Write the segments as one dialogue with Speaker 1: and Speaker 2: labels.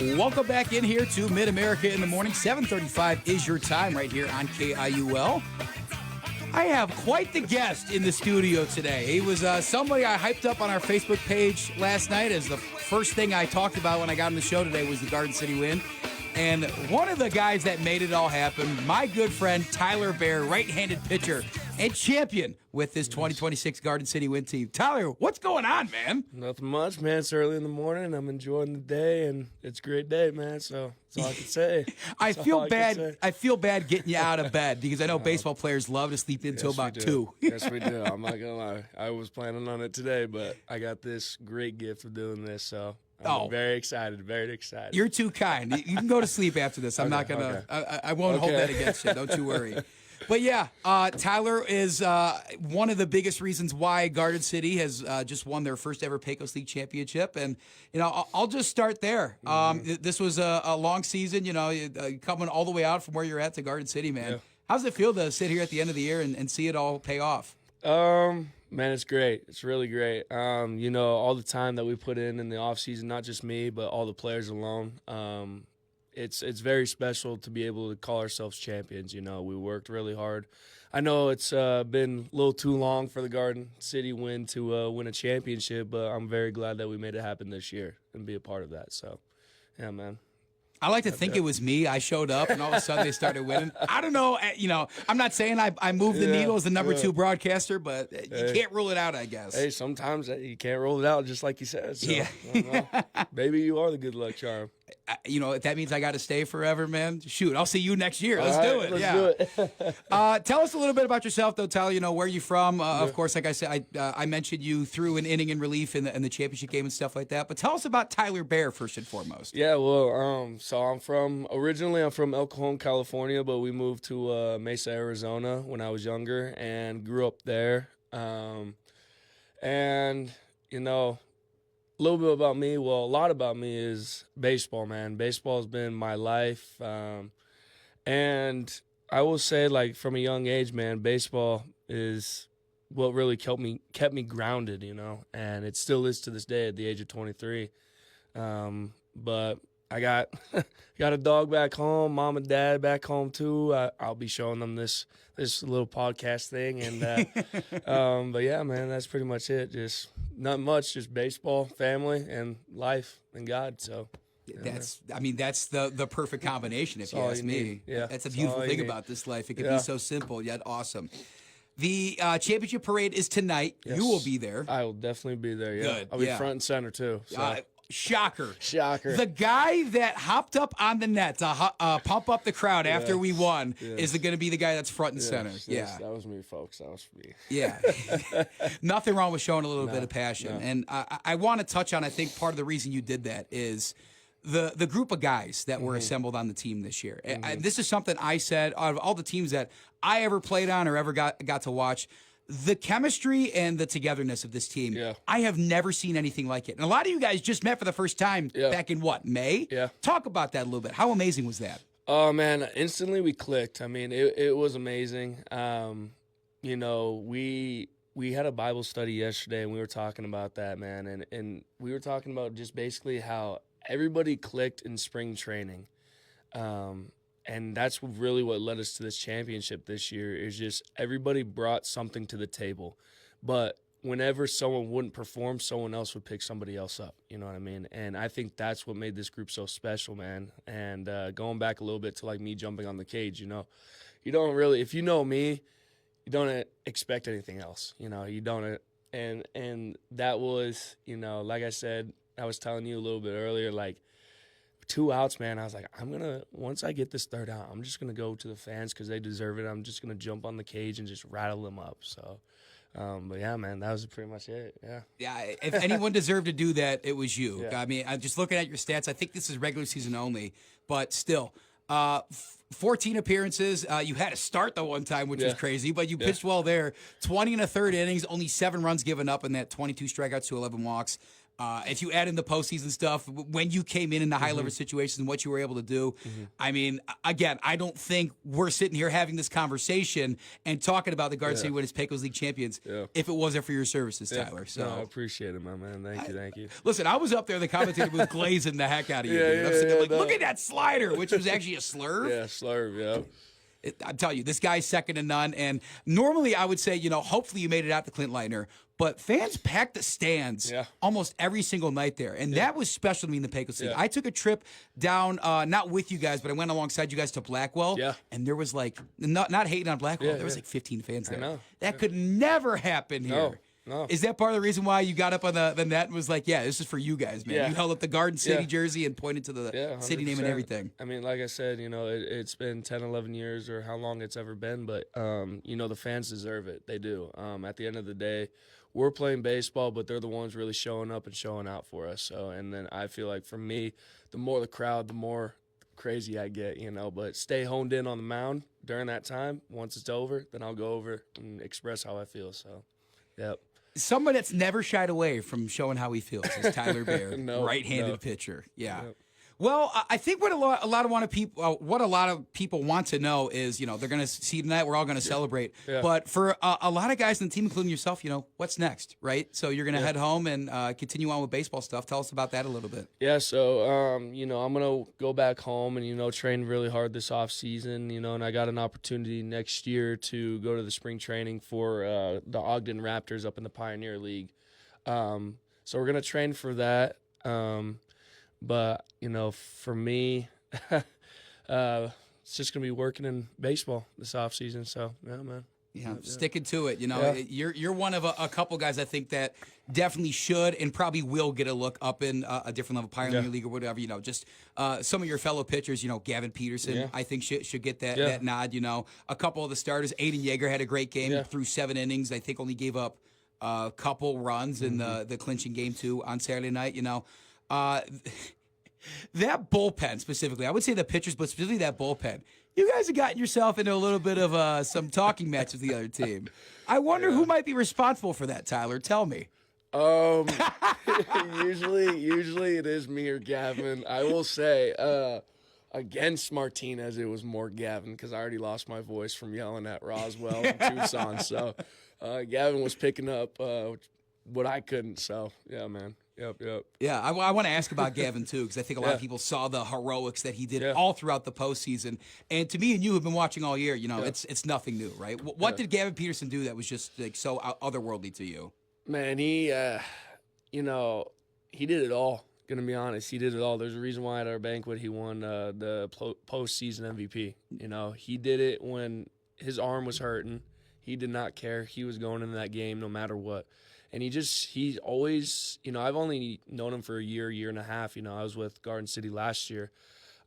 Speaker 1: Welcome back in here to Mid-America in the Morning. 7:35 is your time right here on KIUL. I have quite the guest in the studio today. He was somebody I hyped up on our Facebook page last night as the first thing I talked about when I got on the show today was the Garden City win. And one of the guys that made it all happen, my good friend Tyler Bare, right-handed pitcher and champion with this 2026 Garden City win team. Tyler, what's going on, man?
Speaker 2: Nothing much, man. It's early in the morning. I'm enjoying the day, and it's a great day, man. So that's all I can say.
Speaker 1: I feel bad getting you out of bed because I know baseball players love to sleep until about 2.
Speaker 2: Yes, we do. I'm not gonna lie. I was planning on it today, but I got this great gift of doing this, so I'm very excited. Very excited.
Speaker 1: You're too kind. You can go to sleep after this. I'm not gonna.
Speaker 2: Okay.
Speaker 1: I won't hold that against you. Don't you worry. But yeah, Tyler is one of the biggest reasons why Garden City has just won their first ever Pecos League championship. And, you know, I'll just start there. This was a long season, you know, coming all the way out from where you're at to Garden City, man. Yeah. How's it feel to sit here at the end of the year and see it all pay off?
Speaker 2: Man, it's great. It's really great. You know, all the time that we put in the offseason, not just me, but all the players alone. It's very special to be able to call ourselves champions. You know, we worked really hard. I know it's been a little too long for the Garden City win to win a championship, but I'm very glad that we made it happen this year and be a part of that. So, yeah, man.
Speaker 1: I like to think it was me. I showed up, and all of a sudden they started winning. I don't know. You know, I'm not saying I moved the needle as the number 2 broadcaster, but you can't rule it out, I guess.
Speaker 2: Hey, sometimes you can't rule it out, just like you said. So, yeah. Maybe you are the good luck charm.
Speaker 1: You know, if that means I got to stay forever, man, shoot, I'll see you next year. Let's do it.
Speaker 2: Let's do
Speaker 1: it. Tell us a little bit about yourself, though, Tyler. You know, where you from? Of course, like I said, I mentioned you threw an inning in relief in the championship game and stuff like that. But tell us about Tyler Bare first and foremost.
Speaker 2: Yeah, well, so originally I'm from El Cajon, California, but we moved to Mesa, Arizona when I was younger and grew up there. And, you know, a little bit about me, well, a lot about me is baseball, man. Baseball has been my life. And I will say, like, from a young age, man, baseball is what really kept me grounded, you know, and it still is to this day at the age of 23. But I got a dog back home, mom and dad back home too. I'll be showing them this little podcast thing, and but yeah, man, that's pretty much it. Just not much, just baseball, family, and life, and God. So
Speaker 1: that's the perfect combination, if you ask me.
Speaker 2: Yeah,
Speaker 1: that's a beautiful thing about this life. It can be so simple yet awesome. The championship parade is tonight. Yes. You will be there.
Speaker 2: I will definitely be there. Yeah,
Speaker 1: Good.
Speaker 2: I'll be front and center too. So.
Speaker 1: Shocker.
Speaker 2: The
Speaker 1: guy that hopped up on the net to pump up the crowd after we won is going to be the guy that's front and center.
Speaker 2: Yes, that was me, folks. That was me.
Speaker 1: Yeah. Nothing wrong with showing a little bit of passion. No. And I want to touch on, I think part of the reason you did that is the group of guys that were assembled on the team this year. This is something I said, out of all the teams that I ever played on or ever got to watch, the chemistry and the togetherness of this team, I have never seen anything like it. And a lot of you guys just met for the first time back in, May?
Speaker 2: Yeah.
Speaker 1: Talk about that a little bit. How amazing was that?
Speaker 2: Oh, man, instantly we clicked. I mean, it was amazing. You know, we had a Bible study yesterday, and we were talking about that, man. And we were talking about just basically how everybody clicked in spring training. And that's really what led us to this championship this year is just everybody brought something to the table. But whenever someone wouldn't perform, someone else would pick somebody else up. You know what I mean? And I think that's what made this group so special, man. And going back a little bit to, like, me jumping on the cage, you know, you don't really – if you know me, you don't expect anything else. You know, you don't – and that was, you know, like I said, I was telling you a little bit earlier, like, 2 outs, man, I was like, once I get this third out, I'm just going to go to the fans because they deserve it. I'm just going to jump on the cage and just rattle them up. So, but yeah, man, that was pretty much it. Yeah.
Speaker 1: Yeah. If anyone deserved to do that, it was you. Yeah. I mean, I'm just looking at your stats. I think this is regular season only, but still, 14 appearances. You had to start the one time, which was crazy, but you pitched well there. 20 and a third innings, only 7 runs given up in that, 22 strikeouts to 11 walks. If you add in the postseason stuff, when you came in the high-level situations and what you were able to do, I mean, again, I don't think we're sitting here having this conversation and talking about the Garden City Winners Pecos League champions if it wasn't for your services, Tyler. So
Speaker 2: I appreciate it, my man. Thank you.
Speaker 1: Listen, I was up there, the commentator was glazing the heck out of you. Dude. I'm sitting there like, look at that slider, which was actually a slurve.
Speaker 2: Yeah, slurve, yeah.
Speaker 1: I'm telling you, this guy's second to none. And normally I would say, hopefully you made it out to Clint Leitner. But fans packed the stands almost every single night there. And that was special to me in the Pecos League. I took a trip down, not with you guys, but I went alongside you guys to Blackwell. Yeah. And there was like, not hating on Blackwell, there was like 15 fans there. I know. That could never happen here. No. Is that part of the reason why you got up on the net and was like, this is for you guys, man? You held up the Garden City jersey and pointed to the city name and everything.
Speaker 2: I mean, like I said, it's been 10, 11 years or how long it's ever been, but, the fans deserve it. They do. At the end of the day, we're playing baseball, but they're the ones really showing up and showing out for us. So, and then I feel like for me, the more the crowd, the more crazy I get, but stay honed in on the mound during that time. Once it's over, then I'll go over and express how I feel. So, yep.
Speaker 1: Someone that's never shied away from showing how he feels is Tyler Bare, right-handed pitcher. Yeah. Yep. Well, I think what a lot of people want to know is, they're going to see tonight. We're all going to celebrate. Yeah. But for a lot of guys in the team, including yourself, what's next, right? So you're going to head home and continue on with baseball stuff. Tell us about that a little bit.
Speaker 2: Yeah. So, I'm going to go back home and train really hard this off season. And I got an opportunity next year to go to the spring training for the Ogden Raptors up in the Pioneer League. So we're going to train for that. But, for me, it's just going to be working in baseball this offseason. So, yeah, man.
Speaker 1: Yeah, sticking to it. You're one of a couple guys I think that definitely should and probably will get a look up in a different level, Pioneer League or whatever. Just some of your fellow pitchers, Gavin Peterson, I think should get that nod. A couple of the starters, Aiden Yeager had a great game through 7 innings. I think only gave up a couple runs in the clinching game, too, on Saturday night. That bullpen specifically, I would say the pitchers, but specifically that bullpen, you guys have gotten yourself into a little bit of some talking match with the other team. I wonder who might be responsible for that, Tyler. Tell me.
Speaker 2: Usually it is me or Gavin. I will say, against Martinez, it was more Gavin because I already lost my voice from yelling at Roswell and Tucson. So Gavin was picking up what I couldn't. So, yeah, man. Yep.
Speaker 1: Yeah, I want to ask about Gavin, too, because I think a lot of people saw the heroics that he did all throughout the postseason. And to me and you have been watching all year, it's nothing new, right? What did Gavin Peterson do that was just like so otherworldly to you?
Speaker 2: Man, he did it all, going to be honest. He did it all. There's a reason why at our banquet he won the postseason MVP. He did it when his arm was hurting. He did not care. He was going into that game no matter what. And he always, I've only known him for a year and a half. I was with Garden City last year.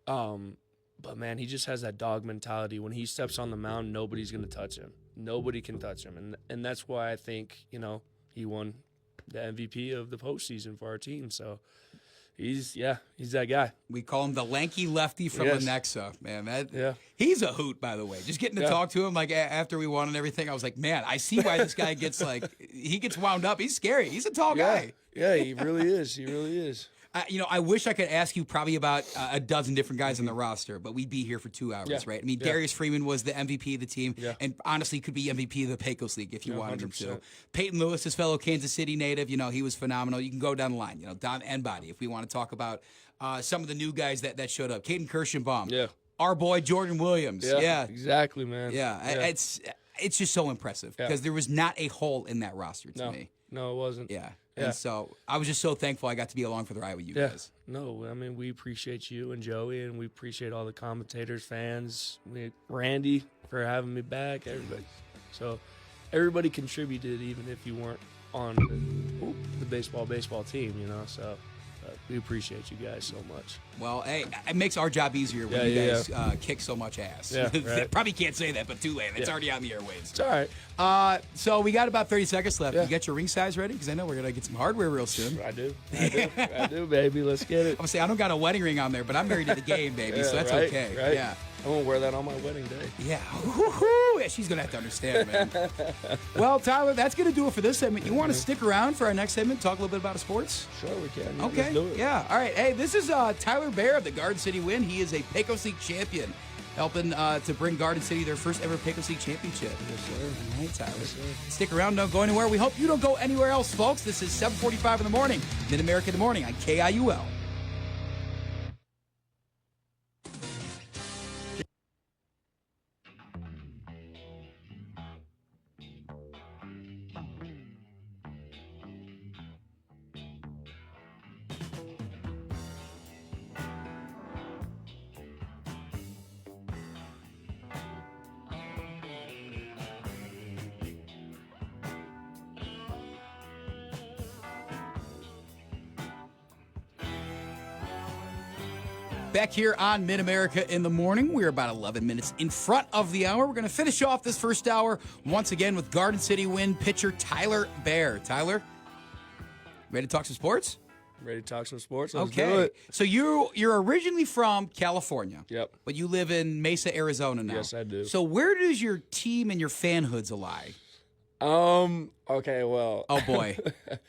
Speaker 2: But, man, he just has that dog mentality. When he steps on the mound, nobody's going to touch him. Nobody can touch him. And that's why I think, he won the MVP of the postseason for our team. So, he's that guy.
Speaker 1: We call him the lanky lefty from Lenexa, man. He's a hoot, by the way. Just getting to talk to him, like after we won and everything, I was like, man, I see why this guy gets he gets wound up. He's scary. He's a tall guy.
Speaker 2: Yeah, he really is. He really is.
Speaker 1: I wish I could ask you probably about a dozen different guys on the roster, but we'd be here for 2 hours, right? I mean, Darius Freeman was the MVP of the team, and honestly could be MVP of the Pecos League if you wanted him to. Peyton Lewis, his fellow Kansas City native, he was phenomenal. You can go down the line, Don Enbody, if we want to talk about some of the new guys that showed up. Caden Kirschenbaum.
Speaker 2: Yeah.
Speaker 1: Our boy Jordan Williams. Yeah.
Speaker 2: Exactly, man.
Speaker 1: It's just so impressive because there was not a hole in that roster to me.
Speaker 2: No, it wasn't.
Speaker 1: Yeah. And so I was just so thankful I got to be along for the ride with you guys.
Speaker 2: No, I mean, we appreciate you and Joey, and we appreciate all the commentators, fans, Randy for having me back, everybody. So everybody contributed, even if you weren't on the baseball team, so we appreciate you guys so much.
Speaker 1: Well, hey, it makes our job easier when you guys kick so much ass.
Speaker 2: Yeah, right.
Speaker 1: Probably can't say that, but too late. It's already on the airwaves.
Speaker 2: It's all right.
Speaker 1: So we got about 30 seconds left. You got your ring size ready? Because I know we're going to get some hardware real soon.
Speaker 2: I do, baby. Let's get it.
Speaker 1: I'm going to say, I don't got a wedding ring on there, but I'm married to the game, baby, so that's okay.
Speaker 2: Right.
Speaker 1: Yeah.
Speaker 2: I'm going to wear that on my wedding day.
Speaker 1: Yeah. Woo-hoo. Yeah, she's going to have to understand, man. Well, Tyler, that's going to do it for this segment. You want to stick around for our next segment, talk a little bit about sports?
Speaker 2: Sure, we can.
Speaker 1: Okay.
Speaker 2: Let's do it.
Speaker 1: Yeah. All right. Hey, this is Tyler Bare of the Garden City Win. He is a Pecos League champion, helping to bring Garden City their first ever Pecos League championship.
Speaker 2: Yes, sir.
Speaker 1: All right, Tyler.
Speaker 2: Yes, sir.
Speaker 1: Stick around. Don't go anywhere. We hope you don't go anywhere else, folks. This is 7:45 in the morning, Mid-America in the Morning on KIUL. Back here on Mid-America in the Morning. We're about 11 minutes in front of the hour. We're going to finish off this first hour once again with Garden City Win pitcher Tyler Bare. Tyler, ready to talk some sports?
Speaker 2: Ready to talk some sports? Let's
Speaker 1: Okay.
Speaker 2: do it.
Speaker 1: So you're originally from California.
Speaker 2: Yep.
Speaker 1: But you live in Mesa, Arizona now.
Speaker 2: Yes, I do.
Speaker 1: So where does your team and your fanhoods lie?
Speaker 2: Okay, well.
Speaker 1: Oh, boy.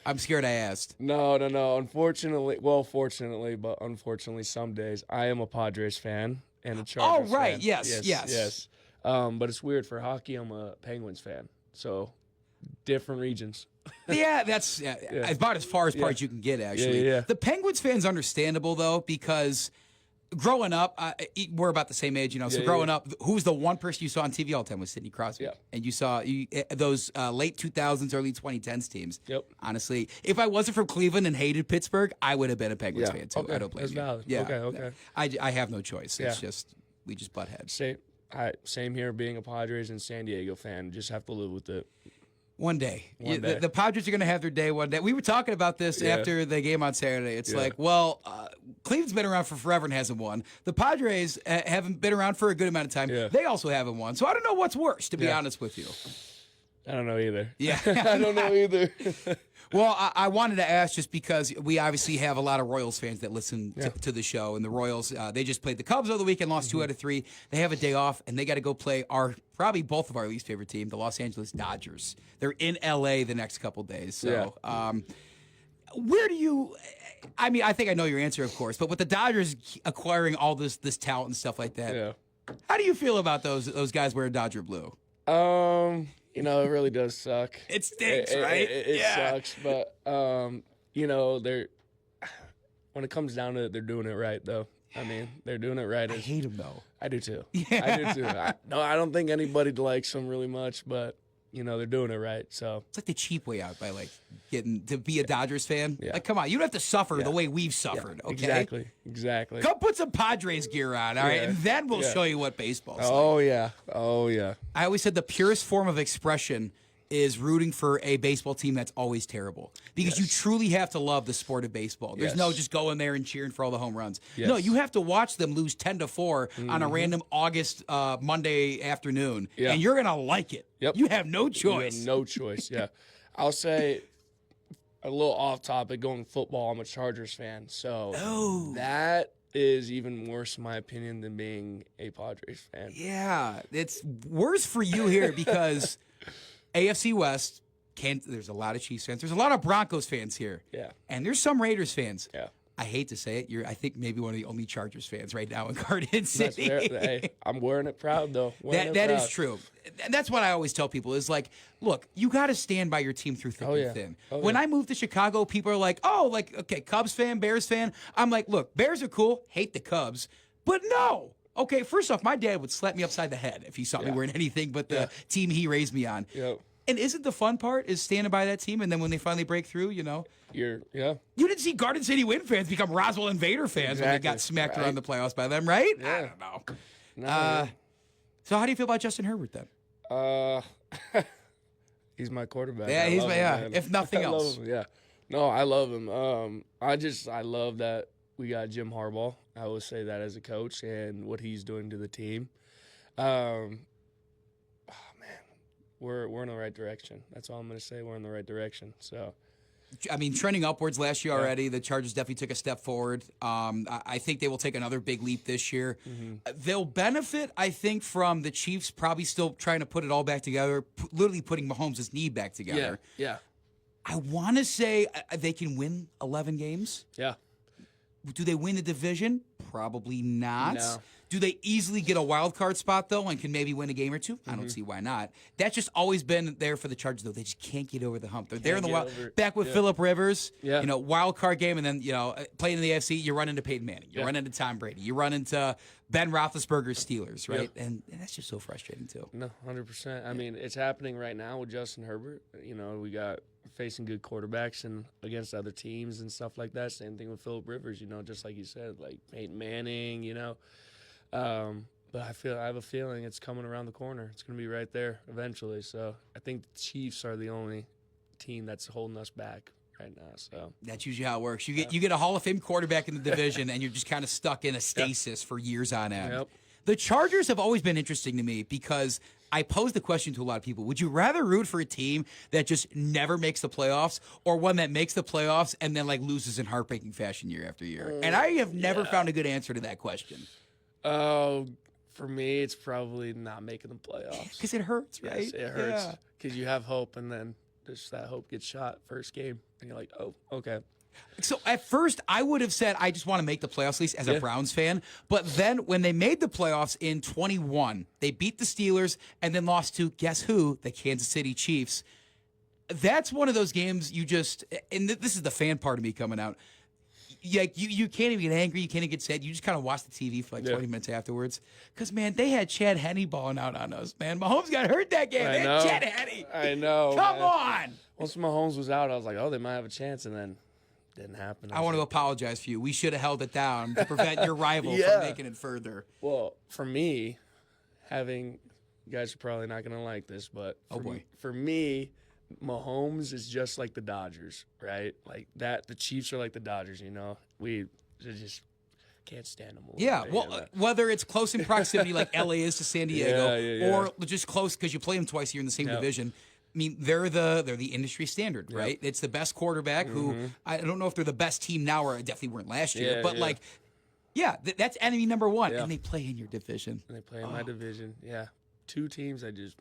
Speaker 1: I'm scared I asked.
Speaker 2: No. Unfortunately, fortunately, but unfortunately, some days I am a Padres fan and a Chargers fan.
Speaker 1: Oh, right. Yes.
Speaker 2: But it's weird. For hockey, I'm a Penguins fan. So, different regions.
Speaker 1: Yeah, that's about as far as you can get, actually.
Speaker 2: Yeah.
Speaker 1: The Penguins fan's understandable, though, because growing up, we're about the same age, so growing up, who's the one person you saw on TV all the time was Sidney Crosby.
Speaker 2: Yeah.
Speaker 1: And you saw those late 2000s, early 2010s teams.
Speaker 2: Yep.
Speaker 1: Honestly, if I wasn't from Cleveland and hated Pittsburgh, I would have been a Penguins fan, too.
Speaker 2: Okay.
Speaker 1: I don't blame
Speaker 2: That's
Speaker 1: you.
Speaker 2: valid.
Speaker 1: Yeah.
Speaker 2: Okay.
Speaker 1: I have no choice. It's
Speaker 2: Yeah.
Speaker 1: just, we just butt heads.
Speaker 2: Same here, being a Padres and San Diego fan. Just have to live with it.
Speaker 1: One day.
Speaker 2: One day.
Speaker 1: The Padres are going to have their day one day. We were talking about this after the game on Saturday. It's like, well, Cleveland's been around for forever and hasn't won. The Padres haven't been around for a good amount of time.
Speaker 2: Yeah.
Speaker 1: They also haven't won. So I don't know what's worse, to be honest with you.
Speaker 2: I don't know either.
Speaker 1: Yeah.
Speaker 2: I don't know either.
Speaker 1: Well, I wanted to ask just because we obviously have a lot of Royals fans that listen to the show. And the Royals, they just played the Cubs over the weekend, lost 2 out of 3. They have a day off, and they got to go play probably both of our least favorite team, the Los Angeles Dodgers. They're in L.A. the next couple days. So where do you – I mean, I think I know your answer, of course. But with the Dodgers acquiring all this talent and stuff like that, how do you feel about those guys wearing Dodger blue?
Speaker 2: It really does suck.
Speaker 1: It stinks, right?
Speaker 2: It sucks, but they're when it comes down to it, they're doing it right, though. I mean, they're doing it right.
Speaker 1: I hate them, though.
Speaker 2: I do too.
Speaker 1: Yeah.
Speaker 2: I do too. I don't think anybody likes them really much, but they're doing it right. So
Speaker 1: it's like the cheap way out by getting to be a Dodgers fan.
Speaker 2: Yeah.
Speaker 1: Like, come on, you don't have to suffer the way we've suffered. Okay,
Speaker 2: Exactly.
Speaker 1: Come put some Padres gear on, all right, and then we'll show you what baseball's like.
Speaker 2: Oh yeah.
Speaker 1: I always said the purest form of expression is rooting for a baseball team that's always terrible, because you truly have to love the sport of baseball. There's no just going there and cheering for all the home runs.
Speaker 2: Yes.
Speaker 1: No, you have to watch them lose 10-4 on a random August Monday afternoon, and you're gonna like it.
Speaker 2: Yep.
Speaker 1: You have no choice.
Speaker 2: You have no choice. Yeah, I'll say a little off topic. Going football, I'm a Chargers fan, so that is even worse, in my opinion, than being a Padres fan.
Speaker 1: Yeah, it's worse for you here because AFC West, there's a lot of Chiefs fans. There's a lot of Broncos fans here.
Speaker 2: Yeah.
Speaker 1: And there's some Raiders fans.
Speaker 2: Yeah.
Speaker 1: I hate to say it. You're, I think, maybe one of the only Chargers fans right now in Garden City.
Speaker 2: Hey, I'm wearing it proud, though.
Speaker 1: That is true. And that's what I always tell people is like, look, you got to stand by your team through thick and thin. When I moved to Chicago, people are like, okay, Cubs fan, Bears fan. I'm like, look, Bears are cool. Hate the Cubs. But no. Okay, first off, my dad would slap me upside the head if he saw me wearing anything but the team he raised me on.
Speaker 2: Yep.
Speaker 1: And isn't the fun part is standing by that team, and then when they finally break through, you didn't see Garden City Win fans become Roswell and Vader fans when they got smacked around the playoffs by them, right?
Speaker 2: Yeah.
Speaker 1: I don't know. So how do you feel about Justin Herbert then?
Speaker 2: He's my quarterback.
Speaker 1: Yeah, he's my if nothing
Speaker 2: I love
Speaker 1: else.
Speaker 2: him, yeah. No, I love him. I love that we got Jim Harbaugh. I will say that as a coach and what he's doing to the team. We're in the right direction. That's all I'm going to say. We're in the right direction. So
Speaker 1: I mean, trending upwards last year already. The Chargers definitely took a step forward. I think they will take another big leap this year. They'll benefit, I think, from the Chiefs probably still trying to put it all back together, literally putting Mahomes' knee back together.
Speaker 2: Yeah.
Speaker 1: I want to say they can win 11 games.
Speaker 2: Yeah.
Speaker 1: Do they win the division? Probably not.
Speaker 2: No.
Speaker 1: Do they easily get a wild card spot, though, and can maybe win a game or two? I don't see why not. That's just always been there for the Chargers, though. They just can't get over the hump. They're there in the wild. Back with Phillip Rivers, wild card game, and then, playing in the AFC, you run into Peyton Manning. You run into Tom Brady. You run into Ben Roethlisberger's Steelers, right? And that's just so frustrating, too.
Speaker 2: No, 100%. I mean, it's happening right now with Justin Herbert. We got facing good quarterbacks and against other teams and stuff like that. Same thing with Phillip Rivers, just like you said, like Peyton Manning, But I have a feeling it's coming around the corner. It's going to be right there eventually. So I think the Chiefs are the only team that's holding us back right now. So
Speaker 1: that's usually how it works. You get a Hall of Fame quarterback in the division, and you're just kind of stuck in a stasis for years on end.
Speaker 2: Yep.
Speaker 1: The Chargers have always been interesting to me because I posed the question to a lot of people. Would you rather root for a team that just never makes the playoffs or one that makes the playoffs and then loses in heartbreaking fashion year after year? And I have never found a good answer to that question.
Speaker 2: For me, it's probably not making the playoffs.
Speaker 1: Because it hurts, right?
Speaker 2: Yes, it hurts. Because you have hope, and then just that hope gets shot first game, and you're like, oh, okay.
Speaker 1: So at first, I would have said I just want to make the playoffs, at least as a Browns fan. But then when they made the playoffs in 21, they beat the Steelers and then lost to, guess who? The Kansas City Chiefs. That's one of those games you just, and this is the fan part of me coming out. You can't even get angry. You can't even get sad. You just kind of watch the TV for 20 minutes afterwards. Because, man, they had Chad Henne balling out on us, man. Mahomes got hurt that game. They had Chad Henne.
Speaker 2: I know.
Speaker 1: Come on.
Speaker 2: Once Mahomes was out, I was like, oh, they might have a chance, and then didn't happen.
Speaker 1: I want to apologize for you. We should have held it down to prevent your rival from making it further.
Speaker 2: Well, for me, you guys are probably not going to like this, but for me, Mahomes is just like the Dodgers, right? Like that, the Chiefs are like the Dodgers, We just can't stand them.
Speaker 1: Yeah, whether it's close in proximity like LA is to San Diego, or just close because you play them twice a year in the same division. I mean, they're the industry standard, right? It's the best quarterback who, I don't know if they're the best team now or definitely weren't last year, but that's enemy number one. And they play in your division.
Speaker 2: And they play in my division, Two teams I just,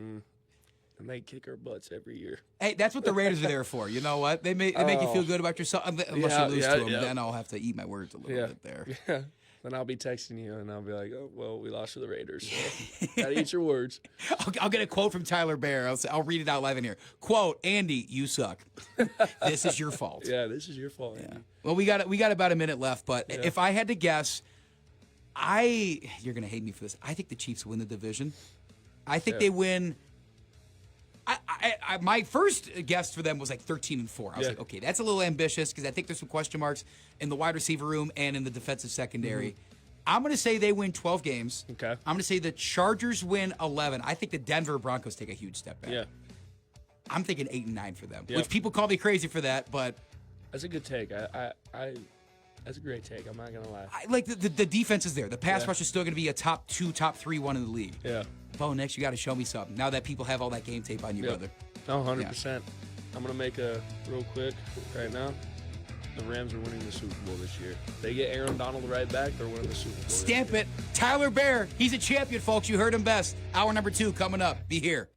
Speaker 2: they kick our butts every year.
Speaker 1: Hey, that's what the Raiders are there for. You know what? They make you feel good about yourself. Unless you lose to them, then I'll have to eat my words a little bit there.
Speaker 2: Yeah. Then I'll be texting you, and I'll be like, oh, well, we lost to the Raiders. So gotta eat your words.
Speaker 1: I'll get a quote from Tyler Bare. I'll read it out live in here. Quote, Andy, you suck. This is your fault.
Speaker 2: Yeah, this is your fault, Andy.
Speaker 1: Well, we got about a minute left, but if I had to guess, you're going to hate me for this. I think the Chiefs win the division. I think they win. My first guess for them was 13-4. I was like, okay, that's a little ambitious because I think there's some question marks in the wide receiver room and in the defensive secondary. I'm going to say they win 12 games.
Speaker 2: Okay.
Speaker 1: I'm going to say the Chargers win 11. I think the Denver Broncos take a huge step back.
Speaker 2: Yeah.
Speaker 1: I'm thinking 8-9 for them, which people call me crazy for that, but
Speaker 2: that's a good take. That's a great take. I'm not going to lie.
Speaker 1: The defense is there. The pass rush is still going to be a top 2, top 3 one in the league.
Speaker 2: Yeah.
Speaker 1: Bo, next you got to show me something. Now that people have all that game tape on you, brother.
Speaker 2: No, 100%. I'm going to make a real quick right now. The Rams are winning the Super Bowl this year. They get Aaron Donald right back, they're winning the Super Bowl.
Speaker 1: Stamp it. Tyler Bare, he's a champion, folks. You heard him best. Hour number 2 coming up. Be here.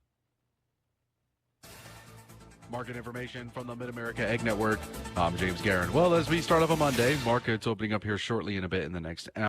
Speaker 3: Market information from the Mid-America Egg Network. I'm James Guerin. Well, as we start off on Monday, markets opening up here shortly in a bit in the next hour.